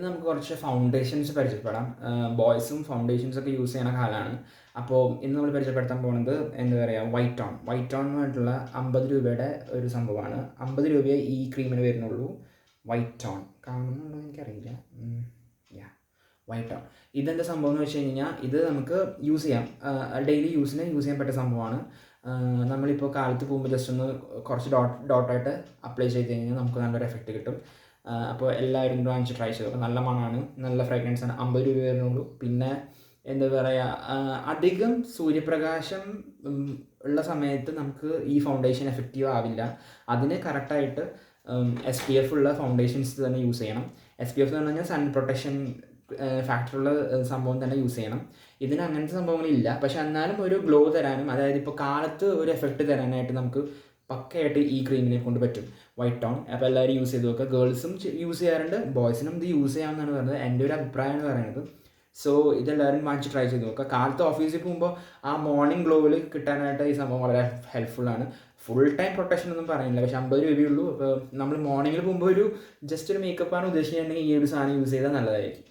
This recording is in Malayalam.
ഇന്ന് നമുക്ക് കുറച്ച് ഫൗണ്ടേഷൻസ് പരിചയപ്പെടാം. ബോയ്സും ഫൗണ്ടേഷൻസൊക്കെ യൂസ് ചെയ്യുന്ന കാലമാണ്. അപ്പോൾ ഇന്ന് നമ്മൾ പരിചയപ്പെടുത്താൻ പോകുന്നത് എന്താ പറയുക, വൈറ്റ് ടോൺ എന്ന് പറഞ്ഞിട്ടുള്ള 50 രൂപയുടെ ഒരു സംഭവമാണ്. 50 രൂപയെ ഈ ക്രീമിന് വരുന്നുള്ളൂ. വൈറ്റ് ടോൺ കാണുന്നുണ്ടോ എനിക്കറിയില്ല. വൈറ്റ് ടോൺ ഇതെന്താ സംഭവം എന്ന് വെച്ച് കഴിഞ്ഞാൽ, ഇത് നമുക്ക് യൂസ് ചെയ്യാം, ഡെയിലി യൂസ് ചെയ്യാൻ പറ്റിയ സംഭവമാണ്. നമ്മളിപ്പോൾ കാലത്ത് പോകുമ്പോൾ ജസ്റ്റ് ഒന്ന് കുറച്ച് ഡോട്ടായിട്ട് അപ്ലൈ ചെയ്ത് കഴിഞ്ഞാൽ നമുക്ക് നല്ലൊരു എഫക്റ്റ് കിട്ടും. അപ്പോൾ എല്ലാവരും ഇത് വാങ്ങിച്ച് ട്രൈ ചെയ്തു. നല്ല മണമാണ്, നല്ല ഫ്രാഗ്രൻസാണ്. 50 രൂപ വരുന്നുള്ളൂ. പിന്നെ എന്താ പറയുക, അധികം സൂര്യപ്രകാശം ഉള്ള സമയത്ത് നമുക്ക് ഈ ഫൗണ്ടേഷൻ എഫക്റ്റീവ് ആവില്ല. അതിന് കറക്റ്റായിട്ട് SPF ഉള്ള ഫൗണ്ടേഷൻസ് തന്നെ യൂസ് ചെയ്യണം. SPF എന്ന് പറഞ്ഞു കഴിഞ്ഞാൽ സൺ പ്രൊട്ടക്ഷൻ ഫാക്ടറുള്ള സംഭവം തന്നെ യൂസ് ചെയ്യണം. ഇതിന് അങ്ങനത്തെ സംഭവങ്ങളില്ല. പക്ഷെ എന്നാലും ഒരു ഗ്ലോ തരാനും, അതായത് ഇപ്പോൾ കാലത്ത് ഒരു എഫക്റ്റ് തരാനായിട്ട് നമുക്ക് പക്കയായിട്ട് ഈ ക്രീമിനെ കൊണ്ട് പറ്റും, വൈറ്റ് ടോൺ. അപ്പോൾ എല്ലാവരും യൂസ് ചെയ്ത് നോക്കുക. ഗേൾസും യൂസ് ചെയ്യാറുണ്ട്, ബോയ്സിനും ഇത് യൂസ് ചെയ്യാമെന്നാണ് പറയുന്നത്. എൻ്റെ ഒരു അഭിപ്രായമാണ് പറയുന്നത്. സോ ഇതെല്ലാവരും വാങ്ങിച്ച് ട്രൈ ചെയ്ത് നോക്കുക. കാലത്ത് ഓഫീസിൽ പോകുമ്പോൾ ആ മോർണിംഗ് ഗ്ലോവിൽ കിട്ടാനായിട്ട് ഈ സംഭവം വളരെ ഹെൽപ്ഫുള്ളാണ്. ഫുൾ ടൈം പ്രൊട്ടക്ഷൻ ഒന്നും പറയുന്നില്ല, പക്ഷേ 50 രൂപയുള്ളൂ. അപ്പോൾ നമ്മൾ മോർണിംഗിൽ പോകുമ്പോൾ ജസ്റ്റ് ഒരു മേക്കപ്പാണ് ഉദ്ദേശിച്ചിട്ടുണ്ടെങ്കിൽ ഈ ഒരു സാധനം യൂസ് ചെയ്താൽ നല്ലതായിരിക്കും.